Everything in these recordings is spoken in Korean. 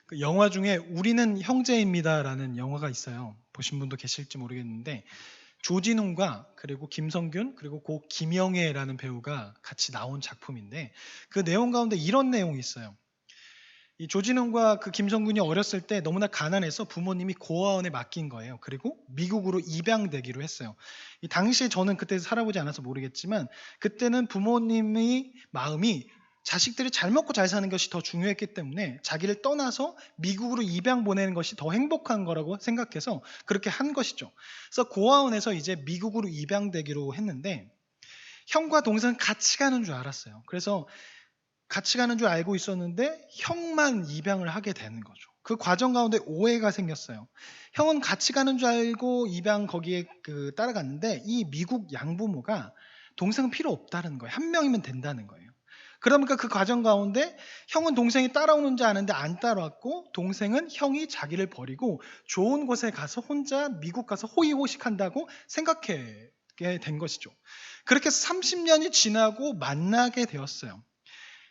그 영화 중에 우리는 형제입니다라는 영화가 있어요. 보신 분도 계실지 모르겠는데 조진웅과 그리고 김성균 그리고 고 김영애라는 배우가 같이 나온 작품인데 그 내용 가운데 이런 내용이 있어요. 이 조진웅과 그 김성균이 어렸을 때 너무나 가난해서 부모님이 고아원에 맡긴 거예요. 그리고 미국으로 입양되기로 했어요. 이 당시에 저는 그때 살아보지 않아서 모르겠지만 그때는 부모님의 마음이 자식들이 잘 먹고 잘 사는 것이 더 중요했기 때문에 자기를 떠나서 미국으로 입양 보내는 것이 더 행복한 거라고 생각해서 그렇게 한 것이죠. 그래서 고아원에서 이제 미국으로 입양되기로 했는데 형과 동생은 같이 가는 줄 알았어요. 그래서 같이 가는 줄 알고 있었는데 형만 입양을 하게 되는 거죠. 그 과정 가운데 오해가 생겼어요. 형은 같이 가는 줄 알고 입양 거기에 따라갔는데 이 미국 양부모가 동생은 필요 없다는 거예요. 한 명이면 된다는 거예요. 그러니까 그 과정 가운데 형은 동생이 따라오는 줄 아는데 안 따라왔고 동생은 형이 자기를 버리고 좋은 곳에 가서 혼자 미국 가서 호의호식한다고 생각하게 된 것이죠. 그렇게 해서 30년이 지나고 만나게 되었어요.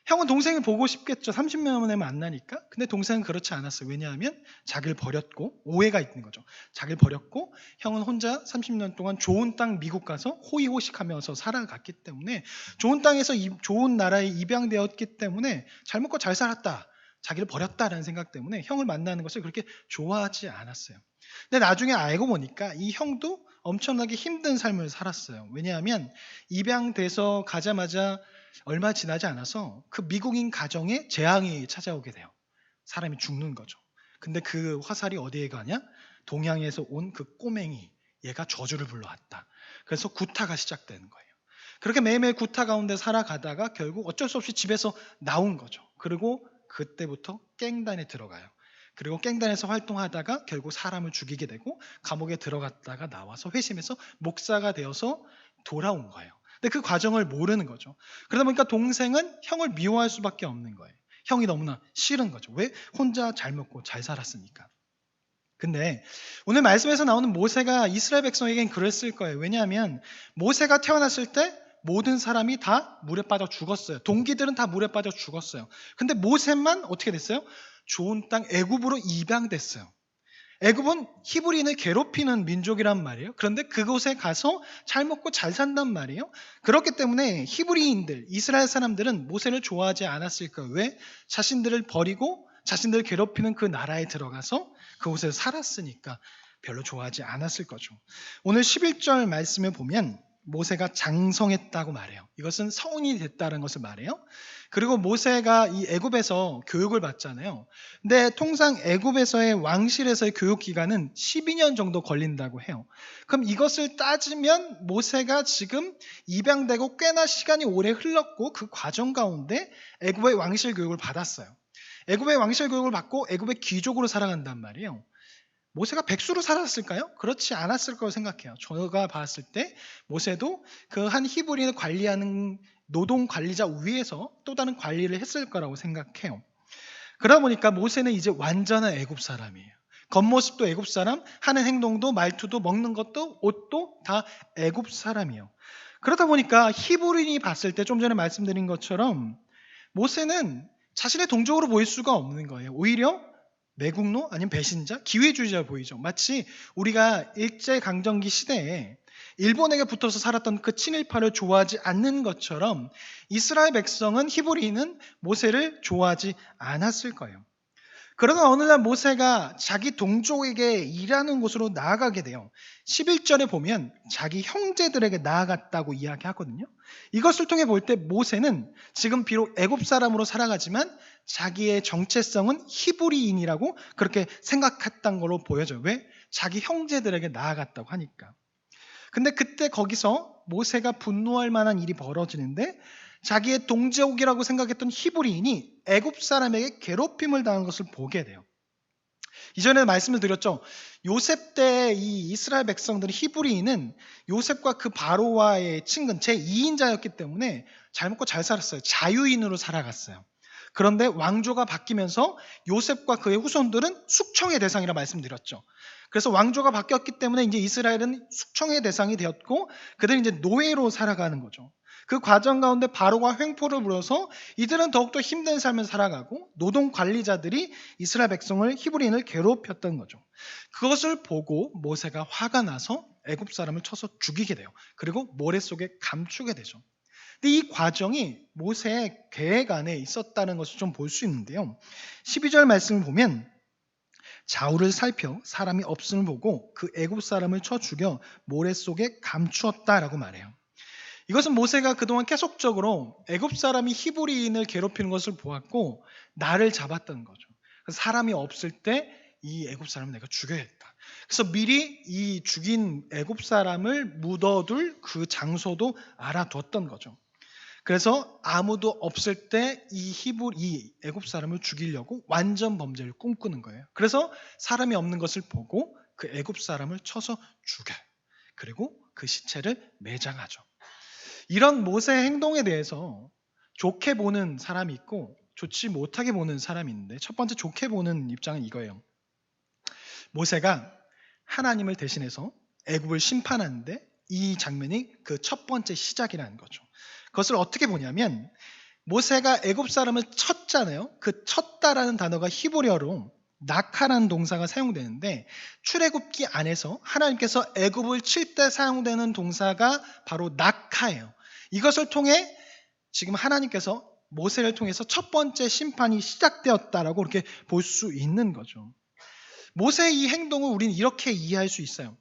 형은 동생을 보고 싶겠죠. 30년 만에 만나니까. 근데 동생은 그렇지 않았어요. 왜냐하면 자기를 버렸고 오해가 있는 거죠. 자기를 버렸고 형은 혼자 30년 동안 좋은 땅 미국 가서 호의호식하면서 살아갔기 때문에 좋은 땅에서 좋은 나라에 입양되었기 때문에 잘 먹고 잘 살았다. 자기를 버렸다라는 생각 때문에 형을 만나는 것을 그렇게 좋아하지 않았어요. 근데 나중에 알고 보니까 이 형도 엄청나게 힘든 삶을 살았어요. 왜냐하면 입양돼서 가자마자 얼마 지나지 않아서 그 미국인 가정에 재앙이 찾아오게 돼요. 사람이 죽는 거죠. 근데 그 화살이 어디에 가냐? 동양에서 온 그 꼬맹이, 얘가 저주를 불러왔다. 그래서 구타가 시작되는 거예요. 그렇게 매일매일 구타 가운데 살아가다가 결국 어쩔 수 없이 집에서 나온 거죠. 그리고 그때부터 깽단에 들어가요. 그리고 깽단에서 활동하다가 결국 사람을 죽이게 되고 감옥에 들어갔다가 나와서 회심해서 목사가 되어서 돌아온 거예요. 근데 그 과정을 모르는 거죠. 그러다 보니까 동생은 형을 미워할 수밖에 없는 거예요. 형이 너무나 싫은 거죠. 왜? 혼자 잘 먹고 잘 살았으니까. 근데 오늘 말씀에서 나오는 모세가 이스라엘 백성에겐 그랬을 거예요. 왜냐하면 모세가 태어났을 때 모든 사람이 다 물에 빠져 죽었어요. 동기들은 다 물에 빠져 죽었어요. 근데 모세만 어떻게 됐어요? 좋은 땅 애굽으로 입양됐어요. 애굽은 히브리인을 괴롭히는 민족이란 말이에요. 그런데 그곳에 가서 잘 먹고 잘 산단 말이에요. 그렇기 때문에 히브리인들, 이스라엘 사람들은 모세를 좋아하지 않았을 거예요. 왜? 자신들을 버리고 자신들을 괴롭히는 그 나라에 들어가서 그곳에 살았으니까 별로 좋아하지 않았을 거죠. 오늘 11절 말씀을 보면 모세가 장성했다고 말해요. 이것은 성인이 됐다는 것을 말해요. 그리고 모세가 이 애굽에서 교육을 받잖아요. 근데 통상 애굽에서의 왕실에서의 교육 기간은 12년 정도 걸린다고 해요. 그럼 이것을 따지면 모세가 지금 입양되고 꽤나 시간이 오래 흘렀고 그 과정 가운데 애굽의 왕실 교육을 받았어요. 애굽의 왕실 교육을 받고 애굽의 귀족으로 살아간단 말이에요. 모세가 백수로 살았을까요? 그렇지 않았을 거라고 생각해요. 저가 봤을 때 모세도 그 한 히브리인을 관리하는 노동 관리자 위에서 또 다른 관리를 했을 거라고 생각해요. 그러다 보니까 모세는 이제 완전한 애굽 사람이에요. 겉모습도 애굽 사람, 하는 행동도 말투도 먹는 것도 옷도 다 애굽 사람이에요. 그러다 보니까 히브리인이 봤을 때 좀 전에 말씀드린 것처럼 모세는 자신의 동족으로 보일 수가 없는 거예요. 오히려 매국노 아니면 배신자, 기회주의자 보이죠. 마치 우리가 일제강점기 시대에 일본에게 붙어서 살았던 그 친일파를 좋아하지 않는 것처럼 이스라엘 백성은 히브리인은 모세를 좋아하지 않았을 거예요. 그러나 어느 날 모세가 자기 동족에게 일하는 곳으로 나아가게 돼요. 11절에 보면 자기 형제들에게 나아갔다고 이야기하거든요. 이것을 통해 볼 때 모세는 지금 비록 애굽 사람으로 살아가지만 자기의 정체성은 히브리인이라고 그렇게 생각했던 걸로 보여져요. 왜? 자기 형제들에게 나아갔다고 하니까. 근데 그때 거기서 모세가 분노할 만한 일이 벌어지는데 자기의 동족이라고 생각했던 히브리인이 애굽 사람에게 괴롭힘을 당한 것을 보게 돼요. 이전에 말씀을 드렸죠. 요셉 때 이 이스라엘 백성들은 히브리인은 요셉과 그 바로와의 친근 제2인자였기 때문에 잘 먹고 잘 살았어요. 자유인으로 살아갔어요. 그런데 왕조가 바뀌면서 요셉과 그의 후손들은 숙청의 대상이라 말씀드렸죠. 그래서 왕조가 바뀌었기 때문에 이제 이스라엘은 숙청의 대상이 되었고 그들은 이제 노예로 살아가는 거죠. 그 과정 가운데 바로가 횡포를 부려서 이들은 더욱더 힘든 삶을 살아가고 노동 관리자들이 이스라엘 백성을 히브리인을 괴롭혔던 거죠. 그것을 보고 모세가 화가 나서 애굽 사람을 쳐서 죽이게 돼요. 그리고 모래 속에 감추게 되죠. 근데 이 과정이 모세의 계획 안에 있었다는 것을 좀 볼 수 있는데요. 12절 말씀을 보면 좌우를 살펴 사람이 없음을 보고 그 애굽 사람을 쳐 죽여 모래 속에 감추었다라고 말해요. 이것은 모세가 그동안 계속적으로 애굽 사람이 히브리인을 괴롭히는 것을 보았고 나를 잡았던 거죠. 사람이 없을 때 이 애굽 사람을 내가 죽여야겠다. 그래서 미리 이 죽인 애굽 사람을 묻어둘 그 장소도 알아두었던 거죠. 그래서 아무도 없을 때 이 애굽 사람을 죽이려고 완전 범죄를 꿈꾸는 거예요. 그래서 사람이 없는 것을 보고 그 애굽 사람을 쳐서 죽여요. 그리고 그 시체를 매장하죠. 이런 모세의 행동에 대해서 좋게 보는 사람이 있고 좋지 못하게 보는 사람이 있는데, 첫 번째 좋게 보는 입장은 이거예요. 모세가 하나님을 대신해서 애굽을 심판하는데 이 장면이 그 첫 번째 시작이라는 거죠. 그것을 어떻게 보냐면 모세가 애굽 사람을 쳤잖아요. 그 쳤다라는 단어가 히브리어로 낙하라는 동사가 사용되는데 출애굽기 안에서 하나님께서 애굽을 칠 때 사용되는 동사가 바로 낙하예요. 이것을 통해 지금 하나님께서 모세를 통해서 첫 번째 심판이 시작되었다라고 이렇게 볼 수 있는 거죠. 모세의 이 행동을 우리는 이렇게 이해할 수 있어요.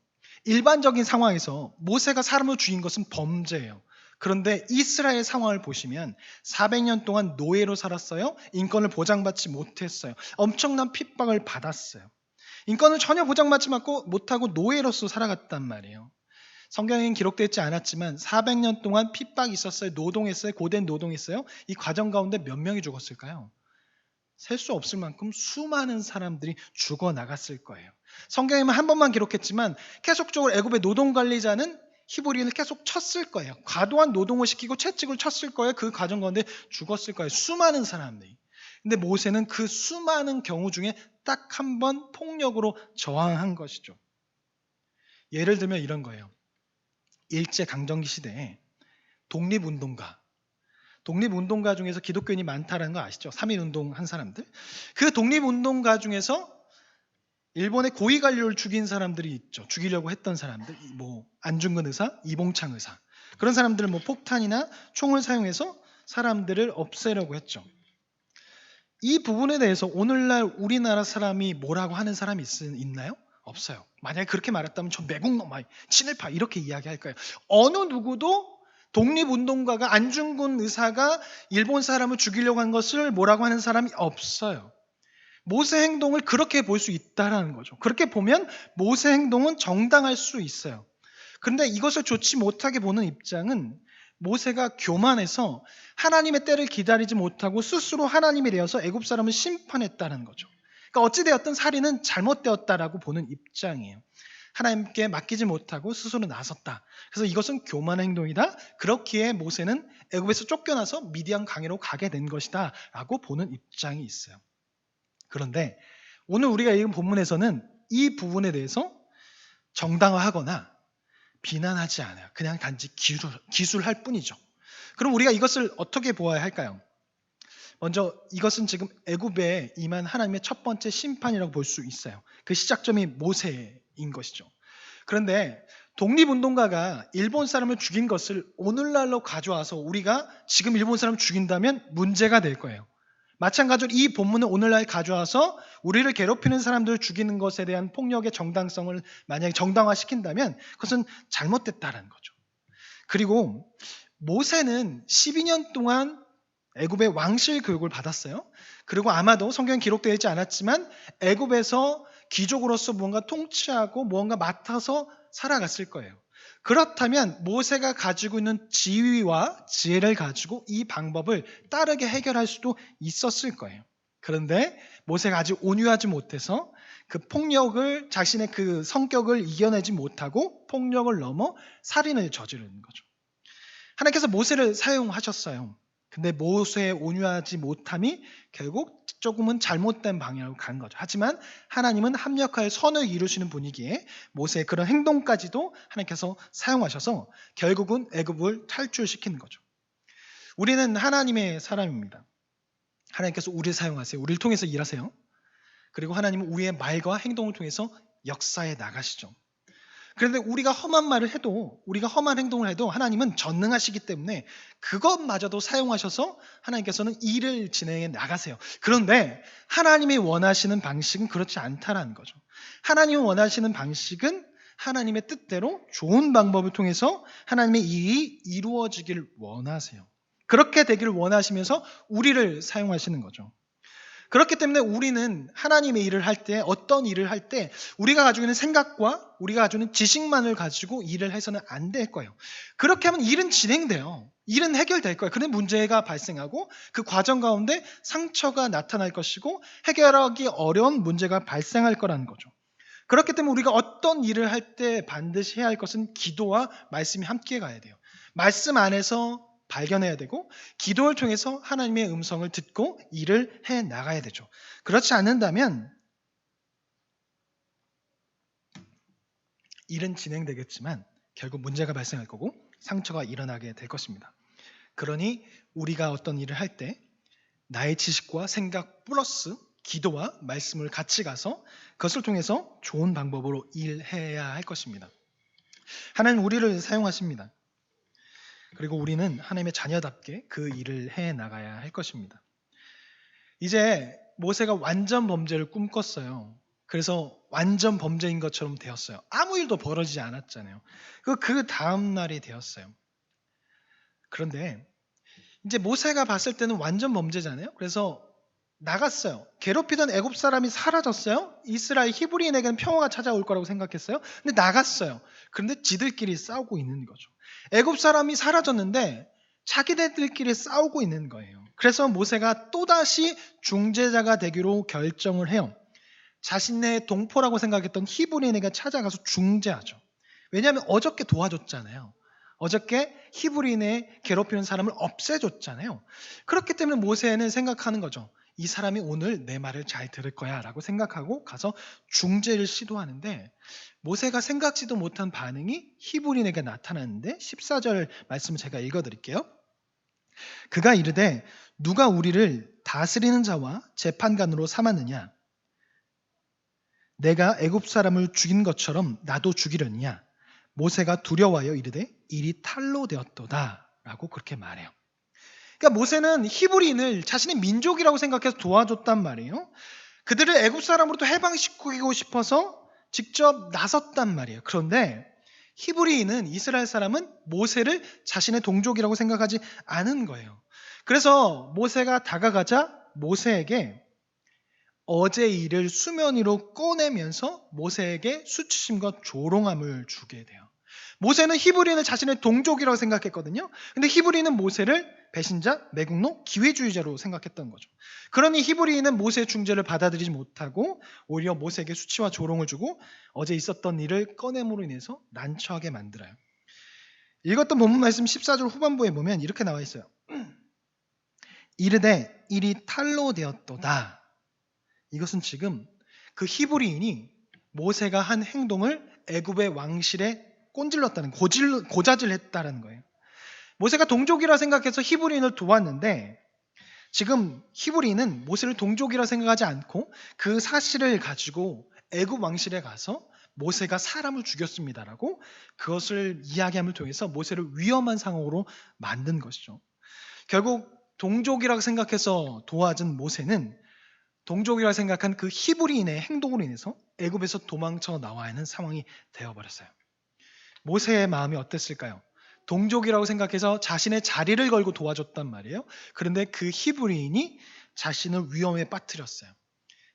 일반적인 상황에서 모세가 사람을 죽인 것은 범죄예요. 그런데 이스라엘 상황을 보시면 400년 동안 노예로 살았어요. 인권을 보장받지 못했어요. 엄청난 핍박을 받았어요. 인권을 전혀 보장받지 못하고 노예로서 살아갔단 말이에요. 성경에는 기록되어 있지 않았지만 400년 동안 핍박이 있었어요. 노동했어요. 고된 노동했어요. 이 과정 가운데 몇 명이 죽었을까요? 셀 수 없을 만큼 수많은 사람들이 죽어나갔을 거예요. 성경에는 한 번만 기록했지만 계속적으로 애굽의 노동관리자는 히브리인을 계속 쳤을 거예요. 과도한 노동을 시키고 채찍을 쳤을 거예요. 그 과정 가운데 죽었을 거예요. 수많은 사람들이. 근데 모세는 그 수많은 경우 중에 딱 한 번 폭력으로 저항한 것이죠. 예를 들면 이런 거예요. 일제강점기 시대에 독립운동가 중에서 기독교인이 많다라는 거 아시죠? 3.1운동 한 사람들. 그 독립운동가 중에서 일본의 고위관료를 죽인 사람들이 있죠. 죽이려고 했던 사람들, 안중근 의사, 이봉창 의사, 그런 사람들은 폭탄이나 총을 사용해서 사람들을 없애려고 했죠. 이 부분에 대해서 오늘날 우리나라 사람이 뭐라고 하는 사람이 있나요? 없어요. 만약에 그렇게 말했다면 저 매국노, 친일파 이렇게 이야기할 거예요. 어느 누구도 독립운동가가 안중근 의사가 일본 사람을 죽이려고 한 것을 뭐라고 하는 사람이 없어요. 모세 행동을 그렇게 볼 수 있다라는 거죠. 그렇게 보면 모세 행동은 정당할 수 있어요. 그런데 이것을 좋지 못하게 보는 입장은 모세가 교만해서 하나님의 때를 기다리지 못하고 스스로 하나님이 되어서 애굽 사람을 심판했다는 거죠. 그러니까 어찌되었든 살인은 잘못되었다라고 보는 입장이에요. 하나님께 맡기지 못하고 스스로 나섰다. 그래서 이것은 교만의 행동이다. 그렇기에 모세는 애굽에서 쫓겨나서 미디안 강으로 가게 된 것이다 라고 보는 입장이 있어요. 그런데 오늘 우리가 읽은 본문에서는 이 부분에 대해서 정당화하거나 비난하지 않아요. 그냥 단지 기술할 뿐이죠. 그럼 우리가 이것을 어떻게 보아야 할까요? 먼저 이것은 지금 애굽에 임한 하나님의 첫 번째 심판이라고 볼 수 있어요. 그 시작점이 모세인 것이죠. 그런데 독립운동가가 일본 사람을 죽인 것을 오늘날로 가져와서 우리가 지금 일본 사람을 죽인다면 문제가 될 거예요. 마찬가지로 이 본문을 오늘날 가져와서 우리를 괴롭히는 사람들을 죽이는 것에 대한 폭력의 정당성을 만약에 정당화시킨다면 그것은 잘못됐다는 거죠. 그리고 모세는 12년 동안 애굽의 왕실 교육을 받았어요. 그리고 아마도 성경에 기록되어 있지 않았지만 애굽에서 귀족으로서 무언가 통치하고 무언가 맡아서 살아갔을 거예요. 그렇다면 모세가 가지고 있는 지위와 지혜를 가지고 이 방법을 따르게 해결할 수도 있었을 거예요. 그런데 모세가 아직 온유하지 못해서 그 폭력을, 자신의 그 성격을 이겨내지 못하고 폭력을 넘어 살인을 저지르는 거죠. 하나님께서 모세를 사용하셨어요. 근데 모세의 온유하지 못함이 결국 조금은 잘못된 방향으로 간 거죠. 하지만 하나님은 합력하여 선을 이루시는 분이기에 모세의 그런 행동까지도 하나님께서 사용하셔서 결국은 애굽을 탈출시키는 거죠. 우리는 하나님의 사람입니다. 하나님께서 우리를 사용하세요. 우리를 통해서 일하세요. 그리고 하나님은 우리의 말과 행동을 통해서 역사에 나가시죠. 그런데 우리가 험한 말을 해도, 우리가 험한 행동을 해도 하나님은 전능하시기 때문에 그것마저도 사용하셔서 하나님께서는 일을 진행해 나가세요. 그런데 하나님이 원하시는 방식은 그렇지 않다라는 거죠. 하나님이 원하시는 방식은 하나님의 뜻대로 좋은 방법을 통해서 하나님의 일이 이루어지길 원하세요. 그렇게 되기를 원하시면서 우리를 사용하시는 거죠. 그렇기 때문에 우리는 하나님의 일을 할 때, 어떤 일을 할 때 우리가 가지고 있는 생각과 우리가 가지고 있는 지식만을 가지고 일을 해서는 안 될 거예요. 그렇게 하면 일은 진행돼요. 일은 해결될 거예요. 그런데 문제가 발생하고 그 과정 가운데 상처가 나타날 것이고 해결하기 어려운 문제가 발생할 거라는 거죠. 그렇기 때문에 우리가 어떤 일을 할 때 반드시 해야 할 것은 기도와 말씀이 함께 가야 돼요. 말씀 안에서 발견해야 되고 기도를 통해서 하나님의 음성을 듣고 일을 해 나가야 되죠. 그렇지 않는다면 일은 진행되겠지만 결국 문제가 발생할 거고 상처가 일어나게 될 것입니다. 그러니 우리가 어떤 일을 할 때 나의 지식과 생각 플러스 기도와 말씀을 같이 가서 그것을 통해서 좋은 방법으로 일해야 할 것입니다. 하나님 우리를 사용하십니다. 그리고 우리는 하나님의 자녀답게 그 일을 해 나가야 할 것입니다. 이제 모세가 완전 범죄를 꿈꿨어요. 그래서 완전 범죄인 것처럼 되었어요. 아무 일도 벌어지지 않았잖아요. 그 다음 날이 되었어요. 그런데 이제 모세가 봤을 때는 완전 범죄잖아요. 그래서 나갔어요. 괴롭히던 애굽 사람이 사라졌어요. 이스라엘 히브리인에게는 평화가 찾아올 거라고 생각했어요. 근데 나갔어요. 그런데 지들끼리 싸우고 있는 거죠. 애굽 사람이 사라졌는데 자기네들끼리 싸우고 있는 거예요. 그래서 모세가 또다시 중재자가 되기로 결정을 해요. 자신의 동포라고 생각했던 히브리인에게 찾아가서 중재하죠. 왜냐하면 어저께 도와줬잖아요. 어저께 히브리인의 괴롭히는 사람을 없애줬잖아요. 그렇기 때문에 모세는 생각하는 거죠. 이 사람이 오늘 내 말을 잘 들을 거야 라고 생각하고 가서 중재를 시도하는데 모세가 생각지도 못한 반응이 히브리인에게 나타났는데 14절 말씀을 제가 읽어드릴게요. 그가 이르되 누가 우리를 다스리는 자와 재판관으로 삼았느냐? 내가 애굽 사람을 죽인 것처럼 나도 죽이려느냐? 모세가 두려워하여 이르되 일이 탈로 되었도다 라고 그렇게 말해요. 그러니까 모세는 히브리인을 자신의 민족이라고 생각해서 도와줬단 말이에요. 그들을 애굽 사람으로부터 해방시키고 싶어서 직접 나섰단 말이에요. 그런데 히브리인은 이스라엘 사람은 모세를 자신의 동족이라고 생각하지 않은 거예요. 그래서 모세가 다가가자 모세에게 어제 일을 수면 위로 꺼내면서 모세에게 수치심과 조롱함을 주게 돼요. 모세는 히브리인을 자신의 동족이라고 생각했거든요. 근데 히브리인은 모세를 배신자, 매국노, 기회주의자로 생각했던 거죠. 그러니 히브리인은 모세의 중재를 받아들이지 못하고 오히려 모세에게 수치와 조롱을 주고 어제 있었던 일을 꺼냄으로 인해서 난처하게 만들어요. 읽었던 본문 말씀 14절 후반부에 보면 이렇게 나와 있어요. 이르되 일이 탈로 되었도다. 이것은 지금 그 히브리인이 모세가 한 행동을 애굽의 왕실에 꼰질렀다는, 고자질했다는 거예요. 모세가 동족이라 생각해서 히브리인을 도왔는데 지금 히브리인은 모세를 동족이라 생각하지 않고 그 사실을 가지고 애굽 왕실에 가서 모세가 사람을 죽였습니다라고 그것을 이야기함을 통해서 모세를 위험한 상황으로 만든 것이죠. 결국 동족이라고 생각해서 도와준 모세는 동족이라고 생각한 그 히브리인의 행동으로 인해서 애굽에서 도망쳐 나와야 하는 상황이 되어버렸어요. 모세의 마음이 어땠을까요? 동족이라고 생각해서 자신의 자리를 걸고 도와줬단 말이에요. 그런데 그 히브리인이 자신을 위험에 빠뜨렸어요.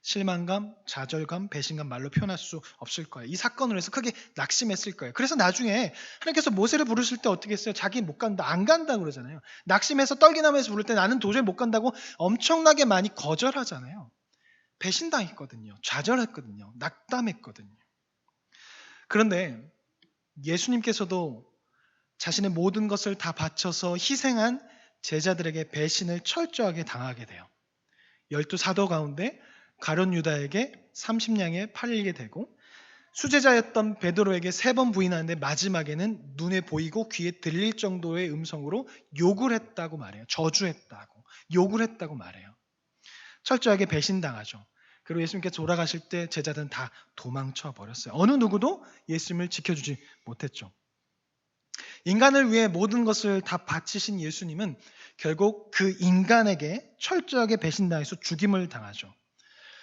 실망감, 좌절감, 배신감 말로 표현할 수 없을 거예요. 이 사건으로 해서 크게 낙심했을 거예요. 그래서 나중에 하나님께서 모세를 부르실 때 어떻게 했어요? 자기 못 간다, 안 간다 그러잖아요. 낙심해서 떨기나면서 부를 때 나는 도저히 못 간다고 엄청나게 많이 거절하잖아요. 배신당했거든요. 좌절했거든요. 낙담했거든요. 그런데 예수님께서도 자신의 모든 것을 다 바쳐서 희생한 제자들에게 배신을 철저하게 당하게 돼요. 12 사도 가운데 가룟 유다에게 30냥에 팔리게 되고 수제자였던 베드로에게 3번 부인하는데 마지막에는 눈에 보이고 귀에 들릴 정도의 음성으로 욕을 했다고 말해요. 저주했다고, 욕을 했다고 말해요. 철저하게 배신당하죠. 그리고 예수님께서 돌아가실 때 제자들은 다 도망쳐 버렸어요. 어느 누구도 예수님을 지켜주지 못했죠. 인간을 위해 모든 것을 다 바치신 예수님은 결국 그 인간에게 철저하게 배신당해서 죽임을 당하죠.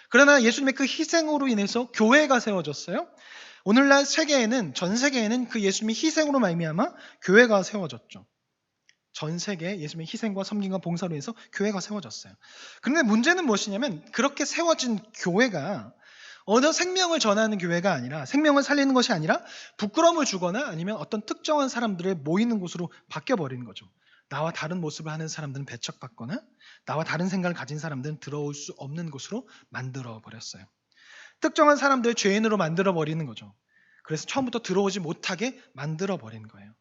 그러나 예수님의 그 희생으로 인해서 교회가 세워졌어요. 오늘날 세계에는, 전 세계에는 그 예수님의 희생으로 말미암아 교회가 세워졌죠. 전 세계에 예수님의 희생과 섬김과 봉사로 인해서 교회가 세워졌어요. 그런데 문제는 무엇이냐면 그렇게 세워진 교회가 어느 생명을 전하는 교회가 아니라, 생명을 살리는 것이 아니라 부끄러움을 주거나 아니면 어떤 특정한 사람들의 모이는 곳으로 바뀌어버리는 거죠. 나와 다른 모습을 하는 사람들은 배척받거나 나와 다른 생각을 가진 사람들은 들어올 수 없는 곳으로 만들어버렸어요. 특정한 죄인으로 만들어버리는 거죠. 그래서 처음부터 들어오지 못하게 만들어버리는 거예요.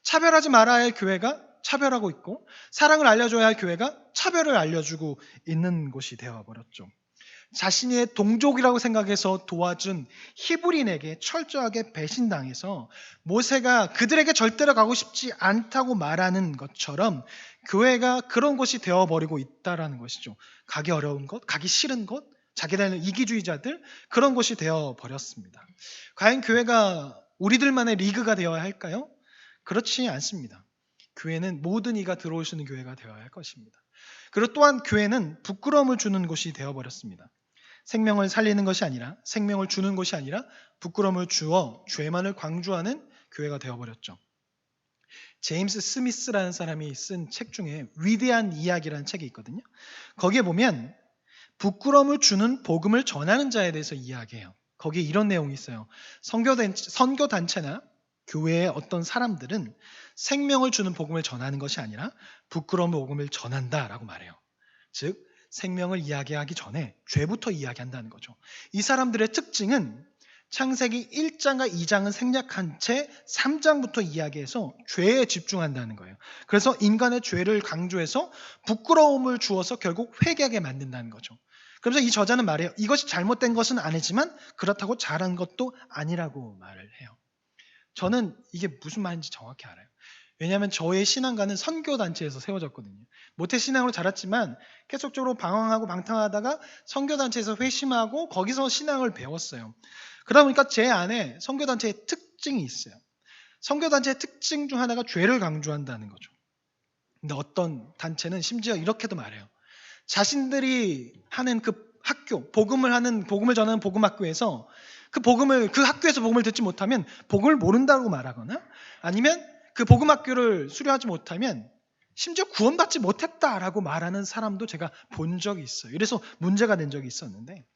차별하지 말아야 할 교회가 차별하고 있고, 사랑을 알려줘야 할 교회가 차별을 알려주고 있는 곳이 되어버렸죠. 자신의 동족이라고 생각해서 도와준 히브리인에게 철저하게 배신당해서 모세가 그들에게 절대로 가고 싶지 않다고 말하는 것처럼 교회가 그런 곳이 되어버리고 있다라는 것이죠. 가기 어려운 곳, 가기 싫은 곳, 자기들은 이기주의자들, 그런 곳이 되어버렸습니다. 과연 교회가 우리들만의 리그가 되어야 할까요? 그렇지 않습니다. 교회는 모든 이가 들어올 수 있는 교회가 되어야 할 것입니다. 그리고 또한 교회는 부끄러움을 주는 곳이 되어버렸습니다. 생명을 살리는 것이 아니라, 생명을 주는 것이 아니라 부끄러움을 주어 죄만을 강조하는 교회가 되어버렸죠. 제임스 스미스라는 사람이 쓴 책 중에 위대한 이야기라는 책이 있거든요. 거기에 보면 부끄러움을 주는 복음을 전하는 자에 대해서 이야기해요. 거기에 이런 내용이 있어요. 선교단체나 교회의 어떤 사람들은 생명을 주는 복음을 전하는 것이 아니라 부끄러운 복음을 전한다라고 말해요. 즉 생명을 이야기하기 전에 죄부터 이야기한다는 거죠. 이 사람들의 특징은 창세기 1장과 2장은 생략한 채 3장부터 이야기해서 죄에 집중한다는 거예요. 그래서 인간의 죄를 강조해서 부끄러움을 주어서 결국 회개하게 만든다는 거죠. 그래서 이 저자는 말해요. 이것이 잘못된 것은 아니지만 그렇다고 잘한 것도 아니라고 말을 해요. 저는 이게 무슨 말인지 정확히 알아요. 왜냐하면 저의 신앙가는 선교단체에서 세워졌거든요. 모태신앙으로 자랐지만 계속적으로 방황하고 방탕하다가 선교단체에서 회심하고 거기서 신앙을 배웠어요. 그러다 보니까 제 안에 선교단체의 특징이 있어요. 선교단체의 특징 중 하나가 죄를 강조한다는 거죠. 근데 어떤 단체는 심지어 이렇게도 말해요. 자신들이 하는 그 학교, 복음을 전하는 복음학교에서 그 학교에서 복음을 듣지 못하면 복음을 모른다고 말하거나 아니면 그 복음학교를 수료하지 못하면 심지어 구원받지 못했다라고 말하는 사람도 제가 본 적이 있어요. 이래서 문제가 된 적이 있었는데,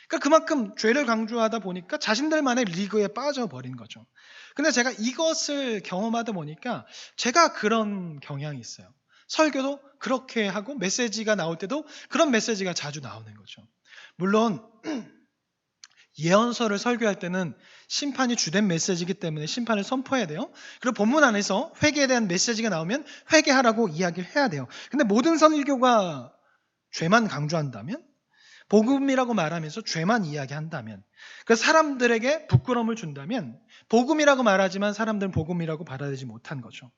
그러니까 그만큼 죄를 강조하다 보니까 자신들만의 리그에 빠져버린 거죠. 근데 제가 이것을 경험하다 보니까 제가 그런 경향이 있어요. 설교도 그렇게 하고 메시지가 나올 때도 그런 메시지가 자주 나오는 거죠. 물론 예언서를 설교할 때는 심판이 주된 메시지이기 때문에 심판을 선포해야 돼요. 그리고 본문 안에서 회개에 대한 메시지가 나오면 회개하라고 이야기를 해야 돼요. 근데 모든 선교가 죄만 강조한다면, 복음이라고 말하면서 죄만 이야기한다면, 그래서 사람들에게 부끄러움을 준다면 복음이라고 말하지만 사람들은 복음이라고 받아들이지 못한 거죠.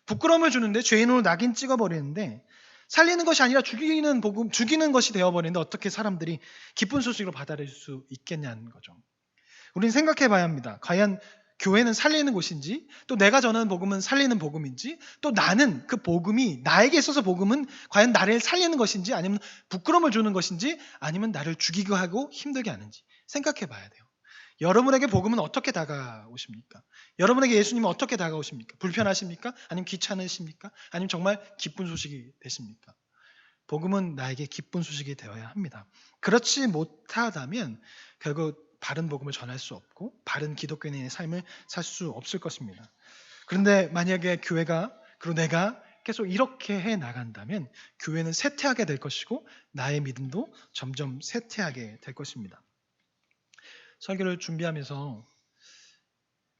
부끄러움을 주는데 죄인으로 낙인 찍어버리는데, 살리는 것이 아니라 죽이는 것이 되어버리는데 어떻게 사람들이 기쁜 소식으로 받아들일 수 있겠냐는 거죠. 우리는 생각해 봐야 합니다. 과연 교회는 살리는 곳인지, 또 내가 전하는 복음은 살리는 복음인지, 또 나는 그 복음이, 나에게 있어서 복음은 과연 나를 살리는 것인지, 아니면 부끄러움을 주는 것인지, 아니면 나를 죽이게 하고 힘들게 하는지 생각해 봐야 돼요. 여러분에게 복음은 어떻게 다가오십니까? 여러분에게 예수님은 어떻게 다가오십니까? 불편하십니까? 아니면 귀찮으십니까? 아니면 정말 기쁜 소식이 되십니까? 복음은 나에게 기쁜 소식이 되어야 합니다. 그렇지 못하다면 결국 바른 복음을 전할 수 없고 바른 기독교인의 삶을 살 수 없을 것입니다. 그런데 만약에 교회가, 그리고 내가 계속 이렇게 해 나간다면 교회는 쇠퇴하게 될 것이고 나의 믿음도 점점 쇠퇴하게 될 것입니다. 설교를 준비하면서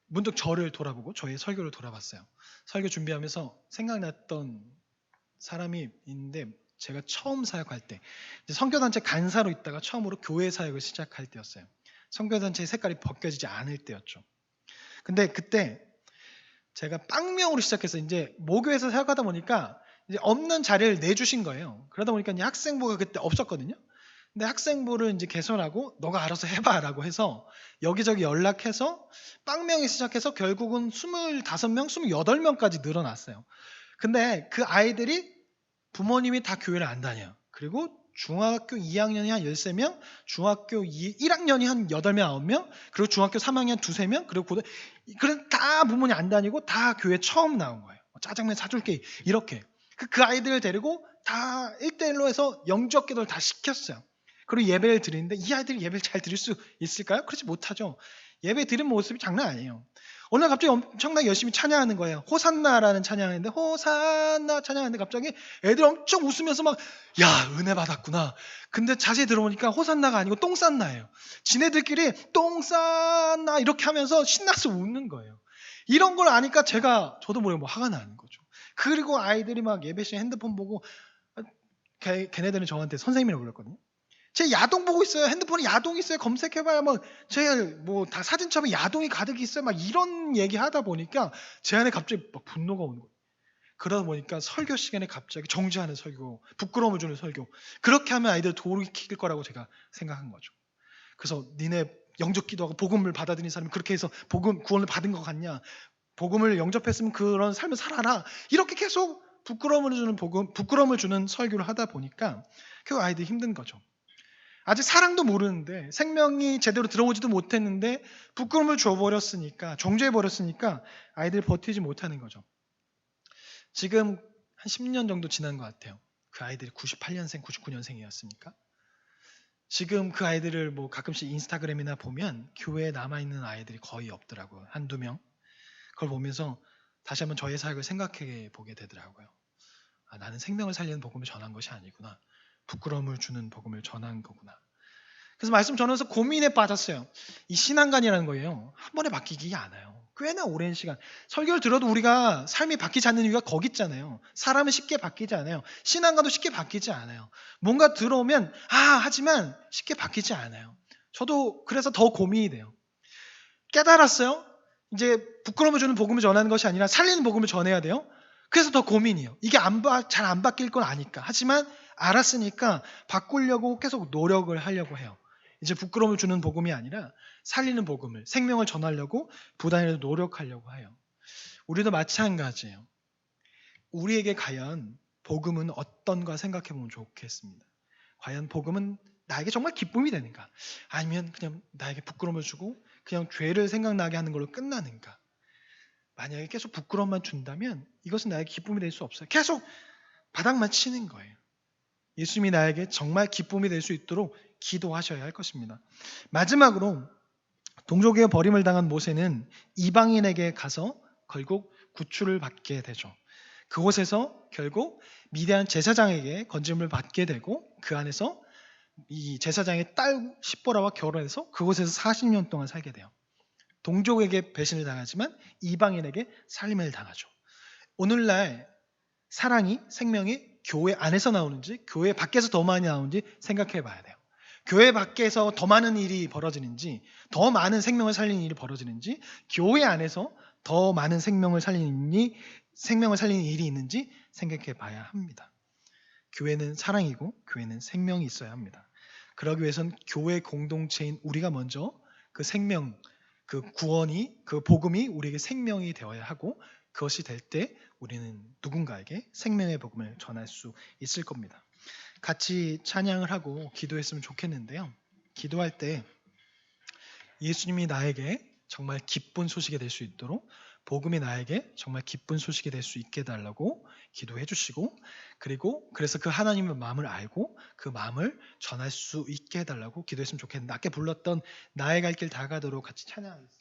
문득 저를 돌아보고 저의 설교를 돌아봤어요. 설교 준비하면서 생각났던 사람이 있는데, 제가 처음 사역할 때, 선교단체 간사로 있다가 처음으로 교회 사역을 시작할 때였어요. 선교단체의 색깔이 벗겨지지 않을 때였죠. 근데 그때 제가 빵명으로 시작해서 이제 모교에서 생각하다 보니까 이제 없는 자리를 내주신 거예요. 그러다 보니까 이제 학생부가 그때 없었거든요. 근데 학생부를 이제 개설하고 너가 알아서 해봐라고 해서 여기저기 연락해서 빵명이 시작해서 결국은 25명, 28명까지 늘어났어요. 근데 그 아이들이 부모님이 다 교회를 안 다녀요. 그리고 중학교 2학년이 한 13명, 중학교 1학년이 한 8명, 9명, 그리고 중학교 3학년 2, 3명, 그리고 그런 다 부모님 안 다니고 다 교회 처음 나온 거예요. 짜장면 사줄게 이렇게. 그 아이들을 데리고 다 1대1로 해서 영적 기도를 다 시켰어요. 그리고 예배를 드리는데 이 아이들이 예배를 잘 드릴 수 있을까요? 그렇지 못하죠. 예배 드리는 모습이 장난 아니에요. 어느 날 갑자기 엄청나게 열심히 찬양하는 거예요. 호산나라는 찬양인데 호산나 찬양하는데 갑자기 애들 엄청 웃으면서 막 야 은혜 받았구나. 근데 자세히 들어보니까 호산나가 아니고 똥싼나예요. 지네들끼리 똥싼나 이렇게 하면서 신나서 웃는 거예요. 이런 걸 아니까 저도 모르게 뭐 화가 나는 거죠. 그리고 아이들이 막 예배 시에 핸드폰 보고 걔네들은 저한테 선생님이라고 불렀거든요. 제 야동 보고 있어요. 핸드폰에 야동 있어요. 검색해봐야 뭐 다 사진첩에 야동이 가득 있어요. 막 이런 얘기 하다 보니까 제 안에 갑자기 막 분노가 오는 거예요. 그러다 보니까 설교 시간에 갑자기 정죄하는 설교, 부끄러움을 주는 설교. 그렇게 하면 아이들 돌이킬 거라고 제가 생각한 거죠. 그래서 니네 영접 기도하고 복음을 받아들인 사람이 그렇게 해서 복음 구원을 받은 것 같냐? 복음을 영접했으면 그런 삶을 살아라. 이렇게 계속 부끄러움을 주는 설교를 하다 보니까 그 아이들이 힘든 거죠. 아직 사랑도 모르는데 생명이 제대로 들어오지도 못했는데 부끄러움을 줘버렸으니까 정죄해버렸으니까 아이들이 버티지 못하는 거죠. 지금 한 10년 정도 지난 것 같아요. 그 아이들이 98년생, 99년생이었으니까 지금 그 아이들을 뭐 가끔씩 인스타그램이나 보면 교회에 남아있는 아이들이 거의 없더라고요. 한두 명. 그걸 보면서 다시 한번 저의 사역을 생각해 보게 되더라고요. 나는 생명을 살리는 복음을 전한 것이 아니구나. 부끄러움을 주는 복음을 전한 거구나. 그래서 말씀 전하면서 고민에 빠졌어요. 이 신앙관이라는 거예요. 한 번에 바뀌지 않아요. 꽤나 오랜 시간. 설교를 들어도 우리가 삶이 바뀌지 않는 이유가 거기 있잖아요. 사람은 쉽게 바뀌지 않아요. 신앙관도 쉽게 바뀌지 않아요. 뭔가 들어오면 하지만 쉽게 바뀌지 않아요. 저도 그래서 더 고민이 돼요. 깨달았어요. 이제 부끄러움을 주는 복음을 전하는 것이 아니라 살리는 복음을 전해야 돼요. 그래서 더 고민이에요. 이게 잘 안 바뀔 건 아니까. 하지만 알았으니까 바꾸려고 계속 노력을 하려고 해요. 이제 부끄러움을 주는 복음이 아니라 살리는 복음을, 생명을 전하려고 부단히 노력하려고 해요. 우리도 마찬가지예요. 우리에게 과연 복음은 어떤가 생각해 보면 좋겠습니다. 과연 복음은 나에게 정말 기쁨이 되는가? 아니면 그냥 나에게 부끄러움을 주고 그냥 죄를 생각나게 하는 걸로 끝나는가? 만약에 계속 부끄러움만 준다면 이것은 나에게 기쁨이 될 수 없어요. 계속 바닥만 치는 거예요. 예수님이 나에게 정말 기쁨이 될 수 있도록 기도하셔야 할 것입니다. 마지막으로 동족에게 버림을 당한 모세는 이방인에게 가서 결국 구출을 받게 되죠. 그곳에서 결국 미디안 제사장에게 건짐을 받게 되고 그 안에서 이 제사장의 딸 십보라와 결혼해서 그곳에서 40년 동안 살게 돼요. 동족에게 배신을 당하지만 이방인에게 살림을 당하죠. 오늘날 사랑이, 생명이 교회 안에서 나오는지 교회 밖에서 더 많이 나오는지 생각해 봐야 돼요. 교회 밖에서 더 많은 일이 벌어지는지 더 많은 생명을 살리는 일이 벌어지는지 교회 안에서 더 많은 생명을 살리는 일이 있는지 생각해 봐야 합니다. 교회는 사랑이고 교회는 생명이 있어야 합니다. 그러기 위해서는 교회 공동체인 우리가 먼저 그 생명, 그 구원이, 그 복음이 우리에게 생명이 되어야 하고 그것이 될 때 우리는 누군가에게 생명의 복음을 전할 수 있을 겁니다. 같이 찬양을 하고 기도했으면 좋겠는데요. 기도할 때 예수님이 나에게 정말 기쁜 소식이 될 수 있도록 복음이 나에게 정말 기쁜 소식이 될 수 있게 해달라고 기도해 주시고 그래서 그 하나님의 마음을 알고 그 마음을 전할 수 있게 해달라고 기도했으면 좋겠는데 아까 불렀던 나의 갈 길 다가도록 같이 찬양하겠습니다.